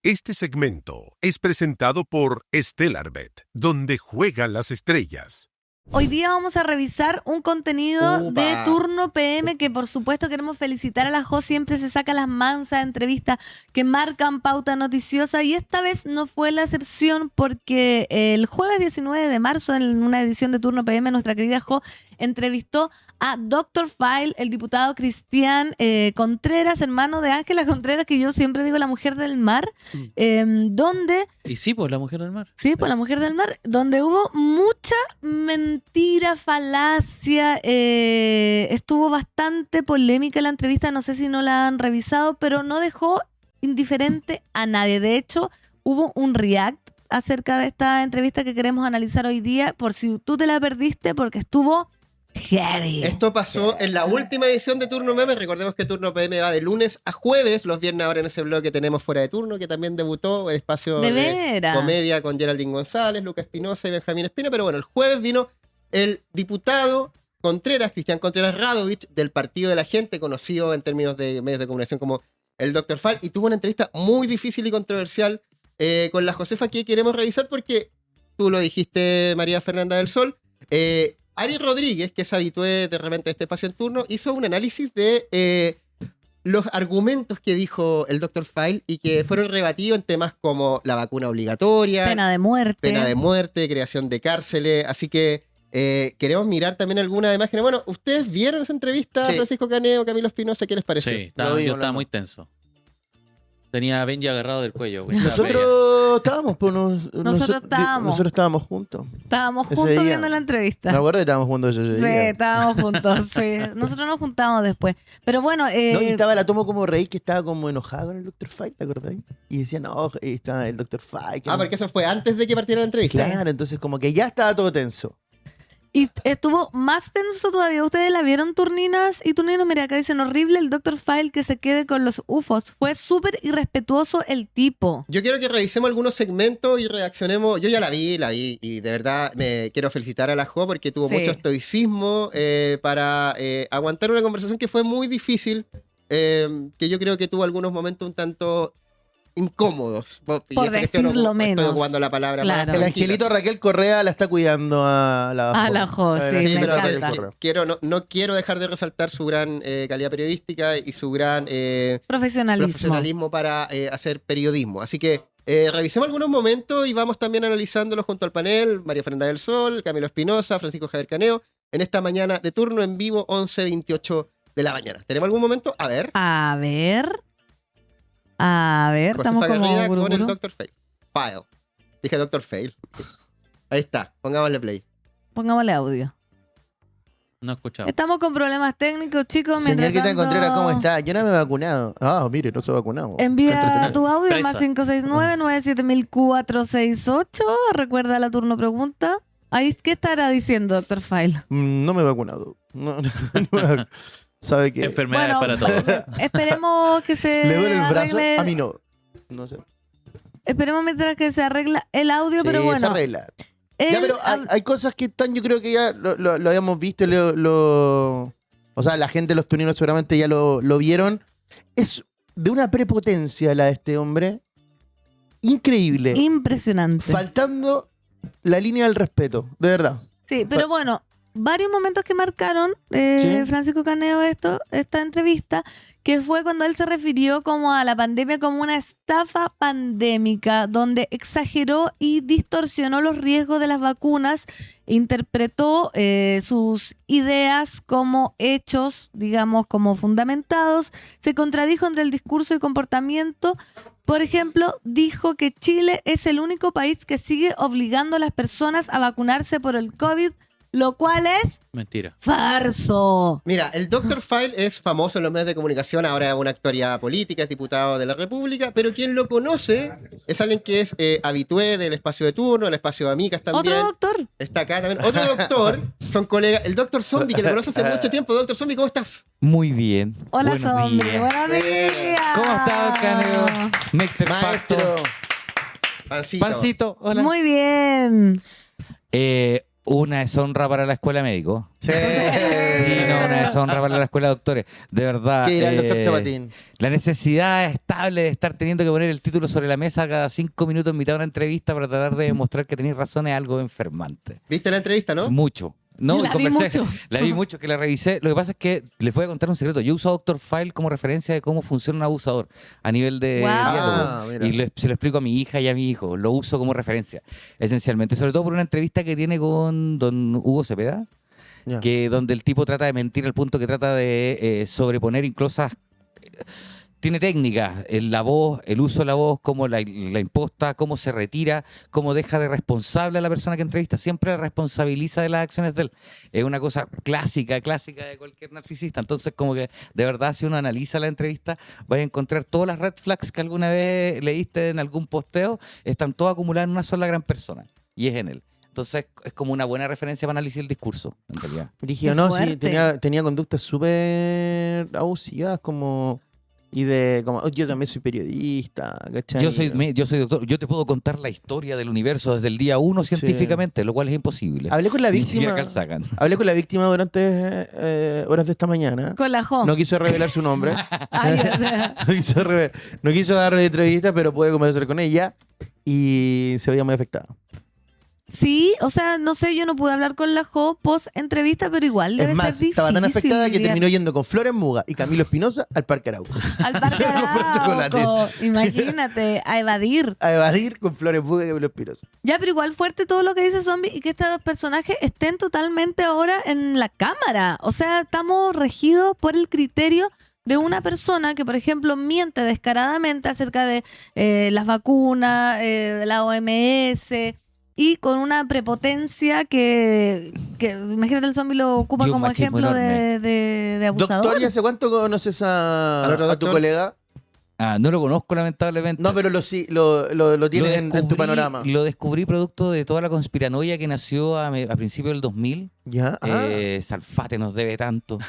Este segmento es presentado por Stellarbet, donde juegan las estrellas. Hoy día vamos a revisar un contenido Upa. de Turno PM que por supuesto queremos felicitar a la Jo, siempre se saca las mansas entrevistas que marcan pauta noticiosa y esta vez no fue la excepción porque el jueves 19 de marzo en una edición de Turno PM nuestra querida Jo entrevistó a Dr. File, el diputado Cristian Contreras, hermano de Ángela Contreras, que yo siempre digo la mujer del mar, donde... Y sí, pues la mujer del mar. Sí, pues la mujer del mar, donde hubo mucha mentira, falacia, estuvo bastante polémica la entrevista, no sé si no la han revisado, pero no dejó indiferente a nadie. De hecho, hubo un react acerca de esta entrevista que queremos analizar hoy día, por si tú te la perdiste, porque estuvo heavy. Esto pasó en la última edición de Turno PM. Recordemos que Turno PM va de lunes a jueves. Los viernes ahora en ese bloque tenemos Fuera de Turno, que también debutó, el espacio ¿De de veras? comedia con Geraldine González, Lucas Espinosa y Benjamín Espina. Pero bueno, el jueves vino el diputado Contreras, Cristian Contreras Radovich, del Partido de la Gente, conocido en términos de medios de comunicación como el Dr. Fall, y tuvo una entrevista muy difícil y controversial con la Josefa que queremos revisar porque tú lo dijiste, María Fernanda del Sol. Ari Rodríguez, que es habitué de repente de este espacio en Turno, hizo un análisis de los argumentos que dijo el Dr. File y que fueron rebatidos en temas como la vacuna obligatoria, Pena de muerte, creación de cárceles. Así que queremos mirar también algunas imágenes. Bueno, ¿ustedes vieron esa entrevista a Francisco Caneo, Camilo Espinosa? ¿Qué les pareció? Sí, yo estaba muy tenso. Tenía a Benji agarrado del cuello. Nosotros estábamos, pues, Nosotros estábamos juntos. Estábamos Ese juntos día. viendo la entrevista. Me acuerdo que estábamos juntos ese Sí, día. estábamos juntos, sí. Nosotros nos juntamos después. Pero bueno, No, y estaba la tomo como rey que estaba como enojada con el Dr. Fight, ¿te acordás? Y decía, no, ahí está el Dr. Fight. Porque eso fue antes de que partiera la entrevista. Claro, entonces como que ya estaba todo tenso. y estuvo más tenso todavía. ¿Ustedes la vieron, turninas y turninos? Mira, acá dicen, horrible el Dr. File que se quede con los UFOs. Fue súper irrespetuoso el tipo. Yo quiero que revisemos algunos segmentos y reaccionemos. Yo ya la vi y de verdad me quiero felicitar a la Jo porque tuvo Sí. mucho estoicismo para aguantar una conversación que fue muy difícil, que yo creo que tuvo algunos momentos un tanto incómodos. Por decirlo menos. Estoy ocupando la palabra Claro. más El angelito Raquel Correa la está cuidando a la A la Jo, sí, Sí, me pero encanta. no quiero dejar de resaltar su gran calidad periodística y su gran Profesionalismo. para hacer periodismo. Así que revisemos algunos momentos y vamos también analizándolos junto al panel. María Fernanda del Sol, Camilo Espinosa, Francisco Javier Caneo, en esta mañana de Turno en vivo, 11:28 de la mañana. ¿Tenemos algún momento? A ver. Estamos Josefa como Garriga con el guruguru. Dr. File. Dije Dr. Fail. Ahí está, pongámosle play. Pongámosle audio. No escuchaba. Estamos con problemas técnicos, chicos. Señor mientras Cristian tanto, Contreras, ¿cómo está? Yo no me he vacunado. Ah, mire, no se ha vacunado. Envía tu audio Presa. más 569-97468. Recuerda la turno pregunta. Ahí, ¿qué estará diciendo, Dr. File? No me he vacunado. No, ¿sabe qué? Enfermedades Bueno, para todos. Esperemos que se ¿Le duele el brazo? arregle- A mí no. No sé. Esperemos mientras que se arregla el audio, Sí, pero se bueno. arregla. él- Ya, pero hay cosas que están, yo creo que ya lo habíamos visto, o sea, la gente, los tuninos seguramente ya lo vieron. Es de una prepotencia la de este hombre. Increíble. impresionante. Faltando la línea del respeto, de verdad. Sí, pero bueno, varios momentos que marcaron Sí. Francisco Caneo esta entrevista, que fue cuando él se refirió como a la pandemia como una estafa pandémica, donde exageró y distorsionó los riesgos de las vacunas, interpretó sus ideas como hechos, digamos, como fundamentados, se contradijo entre el discurso y comportamiento. Por ejemplo, dijo que Chile es el único país que sigue obligando a las personas a vacunarse por el COVID, lo cual es Mentira. falso. Mira, el Dr. File es famoso en los medios de comunicación, ahora es una actualidad política, es diputado de la República, pero quien lo conoce es alguien que es habitué del espacio de Turno, el espacio de Amicas también. Otro doctor. Está acá también. Otro doctor, son colegas. El Dr. Zombie, que lo conoce hace mucho tiempo. Dr. Zombie, ¿cómo estás? Muy bien. Hola, Buenos zombie. días. Buenos días. ¿Cómo está, Caneo? Mr. Facto. Maestro. Pancito. Pancito, hola. Muy bien. Una deshonra para la escuela médico. Sí. Sí, no, una deshonra para la escuela de doctores. De verdad. ¿Qué dirá el doctor Chapatín? La necesidad estable de estar teniendo que poner el título sobre la mesa cada 5 minutos en mitad de una entrevista para tratar de demostrar que tenéis razón es algo enfermante. ¿Viste la entrevista, no? Es mucho. No, La vi conversé, mucho. la vi mucho, que la revisé. Lo que pasa es que les voy a contar un secreto. Yo uso Dr. File como referencia de cómo funciona un abusador a nivel de Wow. Ah, diálogo. mira. Y se lo explico a mi hija y a mi hijo. Lo uso como referencia, esencialmente. Sobre todo por una entrevista que tiene con don Hugo Cepeda, Ya. que donde el tipo trata de mentir al punto que trata de sobreponer incluso tiene técnicas, la voz, el uso de la voz, cómo la imposta, cómo se retira, cómo deja de responsable a la persona que entrevista, siempre la responsabiliza de las acciones de él. Es una cosa clásica de cualquier narcisista. Entonces, como que de verdad, si uno analiza la entrevista, vas a encontrar todas las red flags que alguna vez leíste en algún posteo, están todas acumuladas en una sola gran persona, y es en él. Entonces, es como una buena referencia para analizar el discurso, en realidad. Brígido, Qué no, sí, fuerte. tenía conductas súper abusivas, como. Y de, como, "Oh, yo también soy periodista, ¿cachai?" Yo soy doctor, yo te puedo contar la historia del universo desde el día 1 científicamente, lo cual es imposible. Hablé con la Ni siquiera víctima. Carl Sagan. Hablé con la víctima durante horas de esta mañana. Con la Jo. No quiso revelar su nombre. Ay, o sea, No quiso dar entrevista, pero pude conversar con ella y se veía muy afectada. sí, o sea, no sé, yo no pude hablar con la Jo post entrevista, pero igual debe Es más, ser estaba tan difícil afectada que lidiar. terminó yendo con Flores Muga y Camilo Espinosa al Parque Arauco. Al Parque Se compró chocolate. Arauco, imagínate, a evadir. A evadir con Flores Muga y Camilo Espinosa. Ya, pero igual fuerte todo lo que dice Zombie y que estos personajes estén totalmente ahora en la cámara. O sea, estamos regidos por el criterio de una persona que, por ejemplo, miente descaradamente acerca de las vacunas, de la OMS, y con una prepotencia que imagínate, el Zombie lo ocupa Y un como machismo ejemplo enorme. de abusador. Doctor, ¿y hace cuánto conoces ¿Al otro a tu doctor? colega? No lo conozco lamentablemente. No, pero lo tienes en tu descubrí- panorama. Lo descubrí producto de toda la conspiranoia que nació a principios del 2000. ¿Ya? Salfate nos debe tanto.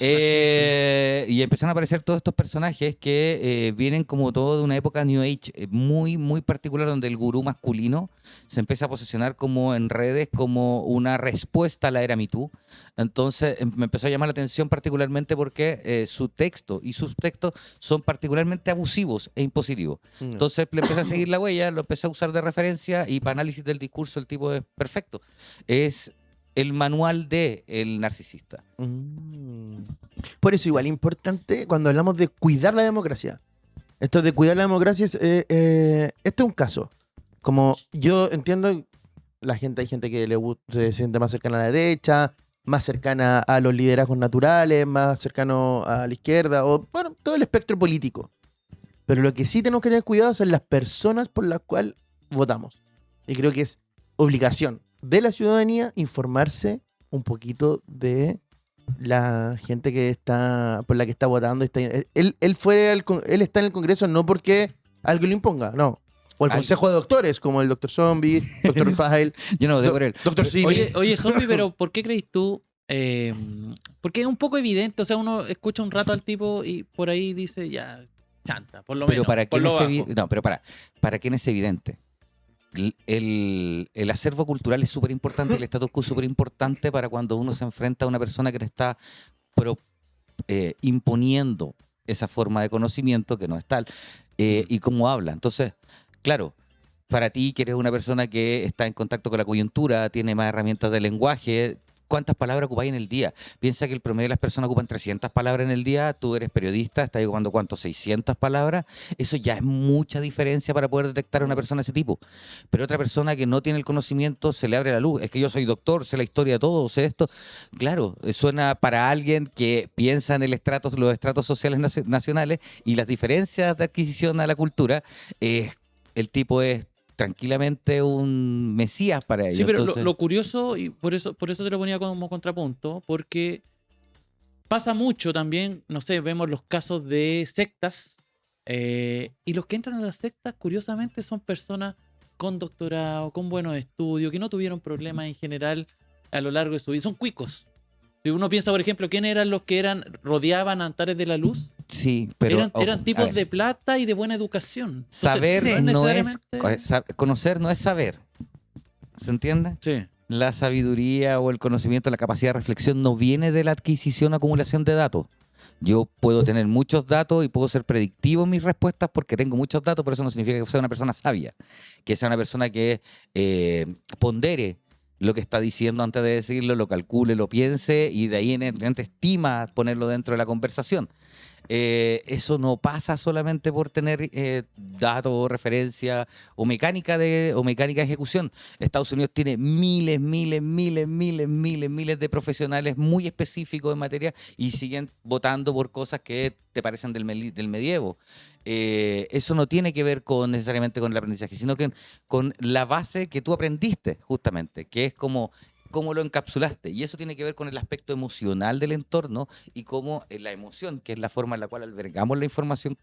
Y empezaron a aparecer todos estos personajes que vienen como todo de una época New Age muy, muy particular, donde el gurú masculino se empieza a posicionar como en redes como una respuesta a la era Me Too. Entonces me empezó a llamar la atención particularmente porque su texto y sus textos son particularmente abusivos e impositivos. Entonces le empecé a seguir la huella, lo empecé a usar de referencia y para análisis del discurso el tipo es perfecto. Es el manual de el narcisista. Por eso igual importante cuando hablamos de cuidar la democracia. Esto de cuidar la democracia esto es un caso. Como yo entiendo, hay gente que se siente más cercana a la derecha, más cercana a los liderazgos naturales, más cercano a la izquierda, o bueno, todo el espectro político. Pero lo que sí tenemos que tener cuidado son las personas por las cuales votamos. Y creo que es obligación de la ciudadanía informarse un poquito de la gente que está por la que está votando. Él está en el Congreso no porque algo lo imponga, no. O el Consejo de Doctores, como el Dr. Zombie, Dr. File, Yo no voté por él. Dr. Simi. Oye, Zombie, pero ¿por qué crees tú? Porque es un poco evidente, o sea, uno escucha un rato al tipo y por ahí dice, ya, chanta, por lo Pero menos. para por quién lo es bajo. evidente. No, pero para quién es evidente. El acervo cultural es súper importante, el status quo es súper importante para cuando uno se enfrenta a una persona que te está imponiendo esa forma de conocimiento que no es tal, y cómo habla. Entonces, claro, para ti que eres una persona que está en contacto con la coyuntura, tiene más herramientas de lenguaje, ¿cuántas palabras ocupáis en el día? Piensa que el promedio de las personas ocupan 300 palabras en el día, tú eres periodista, estás ocupando ¿cuánto? 600 palabras. Eso ya es mucha diferencia para poder detectar a una persona de ese tipo. Pero otra persona que no tiene el conocimiento, se le abre la luz. Es que yo soy doctor, sé la historia de todo, sé esto. Claro, suena para alguien que piensa en los estratos sociales nacionales y las diferencias de adquisición a la cultura, el tipo es tranquilamente un mesías para ellos. Sí, pero Entonces, lo curioso, y por eso te lo ponía como contrapunto, porque pasa mucho también, no sé, vemos los casos de sectas, y los que entran a las sectas, curiosamente, son personas con doctorado, con buenos estudios, que no tuvieron problemas en general a lo largo de su vida. Son cuicos. Si uno piensa, por ejemplo, ¿quiénes eran los que rodeaban a Antares de la Luz? sí, pero Eran a tipos ver. de plata y de buena educación. Entonces, Saber Sí. no es... necesariamente- Conocer no es saber. ¿Se entiende? Sí. la sabiduría o el conocimiento, la capacidad de reflexión no viene de la adquisición o acumulación de datos. Yo puedo tener muchos datos y puedo ser predictivo en mis respuestas porque tengo muchos datos, pero eso no significa que sea una persona sabia, que sea una persona que pondere lo que está diciendo antes de decirlo, lo calcule, lo piense y de ahí en adelante estima ponerlo dentro de la conversación. Eso no pasa solamente por tener datos, referencia o mecánica de ejecución. Estados Unidos tiene miles de profesionales muy específicos en materia y siguen votando por cosas que te parecen del medievo. Eso no tiene que ver necesariamente con el aprendizaje, sino que con la base que tú aprendiste, justamente, que es cómo lo encapsulaste. Y eso tiene que ver con el aspecto emocional del entorno y cómo la emoción, que es la forma en la cual albergamos la información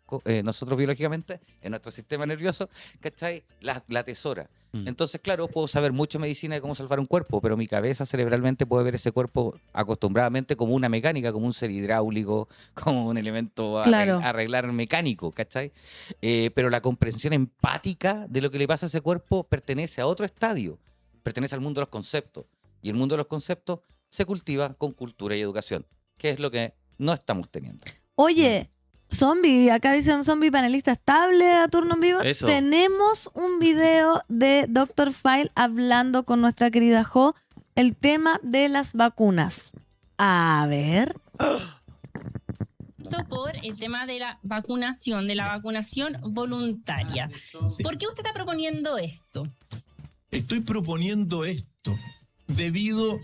nosotros biológicamente, en nuestro sistema nervioso, ¿cachai? La atesora. Entonces, claro, puedo saber mucho medicina de cómo salvar un cuerpo, pero mi cabeza cerebralmente puede ver ese cuerpo acostumbradamente como una mecánica, como un ser hidráulico, como un elemento a Claro. arreglar mecánico, ¿cachai? Pero la comprensión empática de lo que le pasa a ese cuerpo pertenece a otro estadio, pertenece al mundo de los conceptos. Y el mundo de los conceptos se cultiva con cultura y educación, que es lo que no estamos teniendo. Oye, zombie, acá dice un zombie panelista estable a turno en vivo. Eso. Tenemos un video de Dr. File hablando con nuestra querida Jo el tema de las vacunas. A ver. Por el tema de la vacunación voluntaria. Sí. ¿Por qué usted está proponiendo esto? Estoy proponiendo esto debido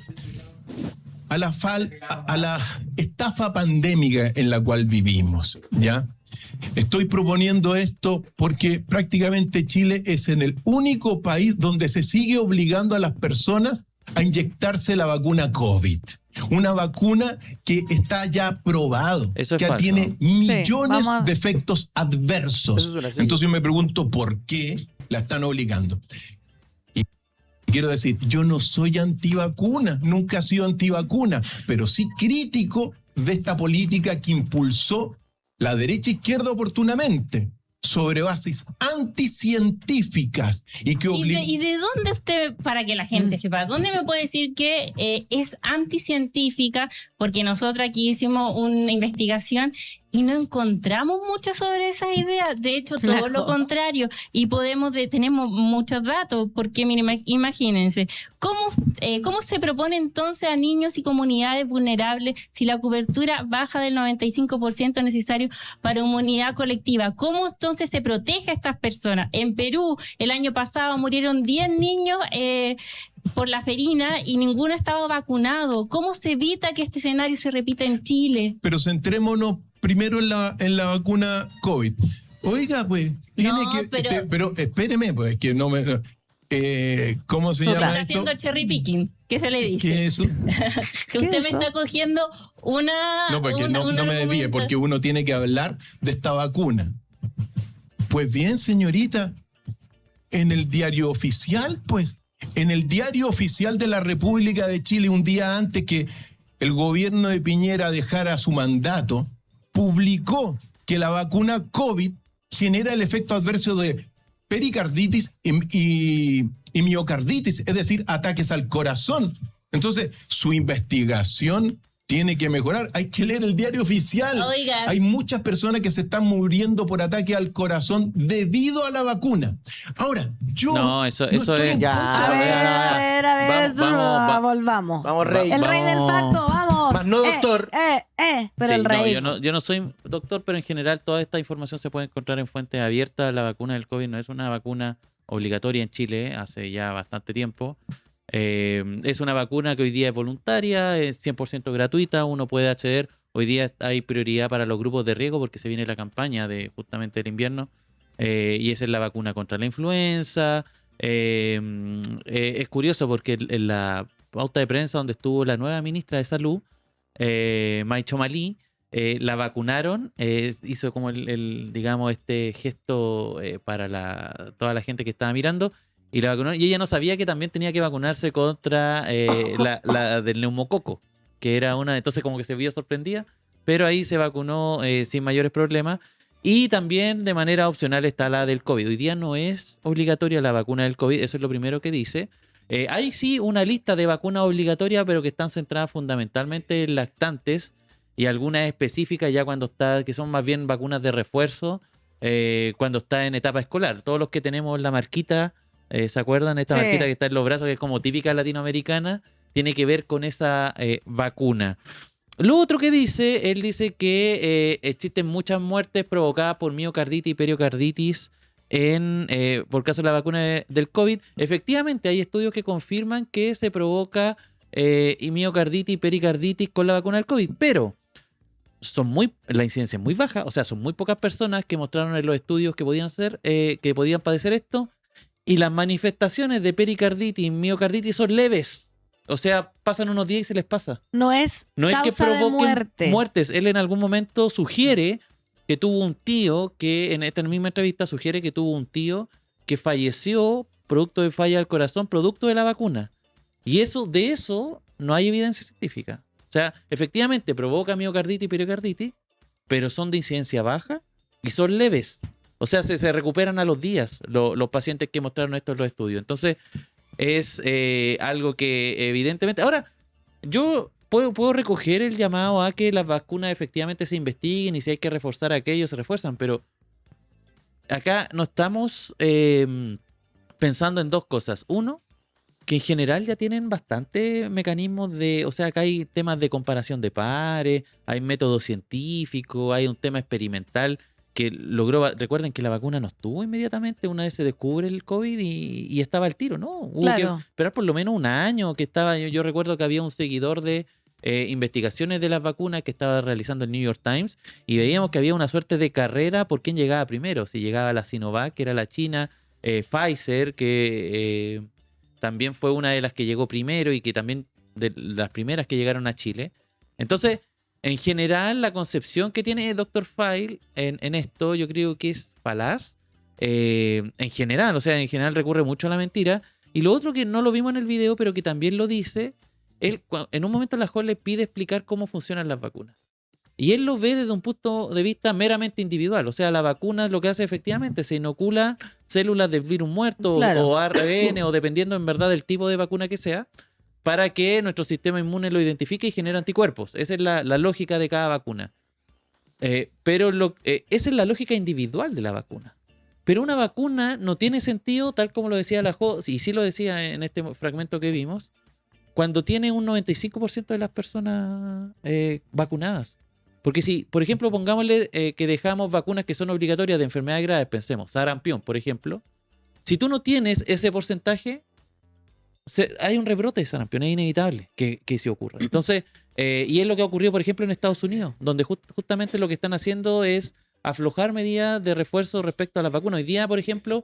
a la estafa pandémica en la cual vivimos, ¿ya? Estoy proponiendo esto porque prácticamente Chile es el único país donde se sigue obligando a las personas a inyectarse la vacuna COVID. Una vacuna que está ya probado, Eso es que falso. tiene millones vamos a- de efectos adversos. Eso es una serie. Entonces yo me pregunto por qué la están obligando. Y quiero decir, yo no soy antivacuna, nunca he sido antivacuna, pero sí crítico de esta política que impulsó la derecha e izquierda oportunamente, sobre bases anticientíficas y que ¿Y de dónde usted, para que la gente sepa, dónde me puede decir que es anticientífica? Porque nosotros aquí hicimos una investigación y no encontramos mucho sobre esas ideas. De hecho, todo lo contrario. Y tenemos muchos datos, porque miren, imagínense, ¿cómo se propone entonces a niños y comunidades vulnerables si la cobertura baja del 95% necesario para inmunidad colectiva? ¿Cómo entonces se protege a estas personas? En Perú, el año pasado murieron 10 niños por la ferina y ninguno estaba vacunado. ¿Cómo se evita que este escenario se repita en Chile? Pero centrémonos primero en la vacuna COVID. Oiga, pues, tiene No, que... pero- pero espéreme, pues, que no me... ¿cómo se Está llama esto? haciendo cherry picking. ¿Qué se le dice? ¿Qué es eso? Que usted me eso? está cogiendo una... No, porque no me desvíe, argumento. porque uno tiene que hablar de esta vacuna. Pues bien, señorita, en el diario oficial, pues, en el diario oficial de la República de Chile, un día antes que el gobierno de Piñera dejara su mandato, publicó que la vacuna COVID genera el efecto adverso de pericarditis y miocarditis, es decir, ataques al corazón. Entonces, su investigación tiene que mejorar. Hay que leer el diario oficial. Oiga. Hay muchas personas que se están muriendo por ataque al corazón debido a la vacuna. Ahora, yo No, eso estoy es- en Ya, contra. A ver, ya. a ver, volvamos. Vamos, Rey. El rey del Vamos. facto, vamos. Más no, doctor. Pero Sí, el rey. No, yo no soy doctor, pero en general toda esta información se puede encontrar en fuentes abiertas. La vacuna del COVID no es una vacuna obligatoria en Chile hace ya bastante tiempo. Es una vacuna que hoy día es voluntaria, es 100% gratuita, uno puede acceder. Hoy día hay prioridad para los grupos de riesgo porque se viene la campaña de justamente el invierno y esa es la vacuna contra la influenza. Es curioso porque en la pauta de prensa donde estuvo la nueva ministra de Salud, Mai Chomalí, la vacunaron, hizo como digamos, este gesto para toda la gente que estaba mirando y la vacunaron. Y ella no sabía que también tenía que vacunarse contra la del neumococo, que era una, entonces como que se vio sorprendida, pero ahí se vacunó sin mayores problemas. Y también de manera opcional está la del COVID. Hoy día no es obligatoria la vacuna del COVID, eso es lo primero que dice. Hay sí una lista de vacunas obligatorias, pero que están centradas fundamentalmente en lactantes y algunas específicas ya cuando está, que son más bien vacunas de refuerzo, cuando está en etapa escolar. Todos los que tenemos la marquita, ¿se acuerdan? Esta Sí. marquita que está en los brazos, que es como típica latinoamericana, tiene que ver con esa vacuna. Lo otro que dice, él dice que existen muchas muertes provocadas por miocarditis y periocarditis por caso de la vacuna del COVID. Efectivamente, hay estudios que confirman que se provoca miocarditis y pericarditis con la vacuna del COVID, pero la incidencia es muy baja, o sea, son muy pocas personas que mostraron en los estudios que podían padecer esto, y las manifestaciones de pericarditis y miocarditis son leves. O sea, pasan unos días y se les pasa. No es No es que causa de provoquen muerte. muertes. Él en algún momento sugiere que tuvo un tío que, en esta misma entrevista, sugiere que tuvo un tío que falleció producto de falla al corazón, producto de la vacuna. Y de eso no hay evidencia científica. O sea, efectivamente provoca miocarditis y pericarditis, pero son de incidencia baja y son leves. O sea, se recuperan a los días los pacientes que mostraron esto en los estudios. Entonces, es algo que evidentemente... Ahora, yo puedo recoger el llamado a que las vacunas efectivamente se investiguen y si hay que reforzar aquello, se refuerzan, pero acá no estamos pensando en dos cosas. Uno, que en general ya tienen bastante mecanismos o sea, acá hay temas de comparación de pares, hay métodos científicos, hay un tema experimental que recuerden que la vacuna no estuvo inmediatamente una vez se descubre el COVID y estaba al tiro, ¿no? Hubo Claro. que esperar por lo menos un año que estaba, yo recuerdo que había un seguidor de investigaciones de las vacunas que estaba realizando el New York Times y veíamos que había una suerte de carrera por quién llegaba primero, si llegaba la Sinovac, que era la China, Pfizer, que también fue una de las que llegó primero y que también de las primeras que llegaron a Chile. Entonces, en general, la concepción que tiene Dr. File en esto, yo creo que es falaz. En general, o sea, en general recurre mucho a la mentira. Y lo otro que no lo vimos en el video, pero que también lo dice, él en un momento la joven le pide explicar cómo funcionan las vacunas. Y él lo ve desde un punto de vista meramente individual. O sea, la vacuna lo que hace efectivamente, se inocula células del virus muerto Claro. o ARN o dependiendo en verdad del tipo de vacuna que sea, para que nuestro sistema inmune lo identifique y genere anticuerpos. Esa es la lógica de cada vacuna. Pero esa es la lógica individual de la vacuna. Pero una vacuna no tiene sentido, tal como lo decía la Jo, y sí lo decía en este fragmento que vimos, cuando tiene un 95% de las personas vacunadas. Porque si, por ejemplo, pongámosle que dejamos vacunas que son obligatorias de enfermedades graves, pensemos, sarampión, por ejemplo, si tú no tienes ese porcentaje, hay un rebrote de sarampión, es inevitable que se ocurra. Entonces, y es lo que ha ocurrido, por ejemplo, en Estados Unidos, donde justamente lo que están haciendo es aflojar medidas de refuerzo respecto a las vacunas. Hoy día, por ejemplo,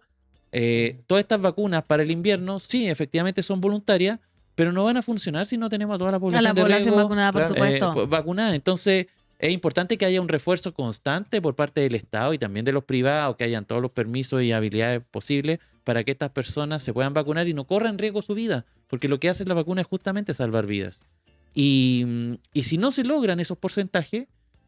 todas estas vacunas para el invierno, sí, efectivamente son voluntarias, pero no van a funcionar si no tenemos a toda la A población la de población riesgo, vacunada, por claro. supuesto. vacunada. Entonces, es importante que haya un refuerzo constante por parte del Estado y también de los privados, que hayan todos los permisos y habilidades posibles para que estas personas se puedan vacunar y no corran riesgo su vida, porque lo que hace la vacuna es justamente salvar vidas. Y si no se logran esos porcentajes,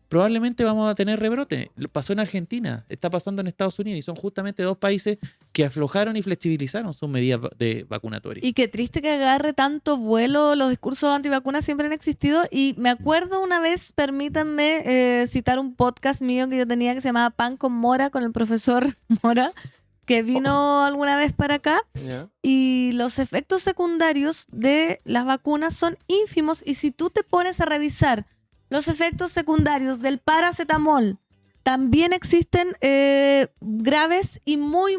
probablemente vamos a tener rebrote. Pasó en Argentina, está pasando en Estados Unidos y son justamente dos países que aflojaron y flexibilizaron sus medidas vacunatorias. Y qué triste que agarre tanto vuelo. Los discursos antivacunas siempre han existido. Y me acuerdo una vez, permítanme citar un podcast mío que yo tenía que se llamaba Pan con Mora, con el profesor Mora, que vino alguna vez para acá. ¿Ya? Y los efectos secundarios de las vacunas son ínfimos. Y si tú te pones a revisar los efectos secundarios del paracetamol, también existen graves y muy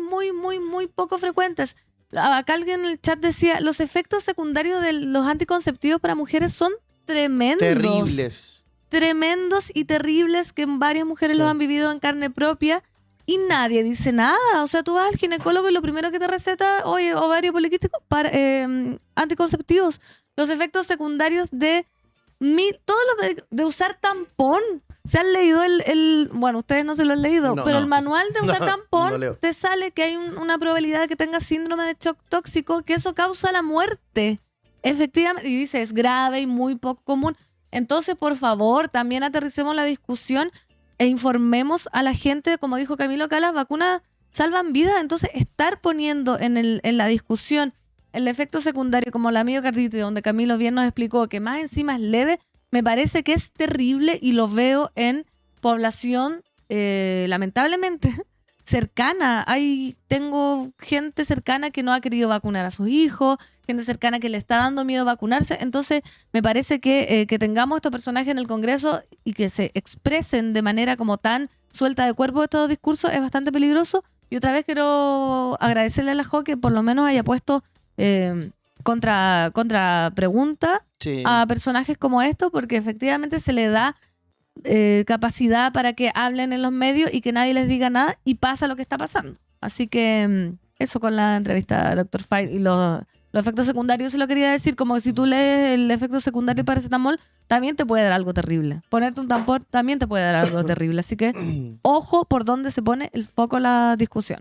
poco frecuentes. Acá alguien en el chat decía, los efectos secundarios de los anticonceptivos para mujeres son tremendos. Terribles. Tremendos y terribles, que varias mujeres Sí. los han vivido en carne propia y nadie dice nada. O sea, tú vas al ginecólogo y lo primero que te receta, oye, ovario poliquístico, anticonceptivos. Los efectos secundarios de todo lo de usar tampón. ¿Se han leído bueno, ustedes no se lo han leído, No, pero no. el manual de usar No, tampón no leo. te sale que hay una probabilidad de que tengas síndrome de shock tóxico, que eso causa la muerte. Efectivamente, y dice, es grave y muy poco común. Entonces, por favor, también aterricemos la discusión e informemos a la gente, como dijo Camilo acá, las vacunas salvan vidas. Entonces, estar poniendo en la discusión el efecto secundario como la miocarditis, donde Camilo bien nos explicó que más encima es leve, me parece que es terrible y lo veo en población, lamentablemente, cercana. Tengo gente cercana que no ha querido vacunar a sus hijos, gente cercana que le está dando miedo vacunarse. Entonces, me parece que tengamos estos personajes en el Congreso y que se expresen de manera como tan suelta de cuerpo estos discursos es bastante peligroso. Y otra vez quiero agradecerle a la Jo que por lo menos haya puesto contra pregunta Sí. a personajes como estos, porque efectivamente se le da capacidad para que hablen en los medios y que nadie les diga nada y pasa lo que está pasando. Así que eso con la entrevista a Dr. File y los efectos secundarios, se lo quería decir, como que si tú lees el efecto secundario de paracetamol, también te puede dar algo terrible. Ponerte un tampón también te puede dar algo terrible. Así que ojo por dónde se pone el foco la discusión.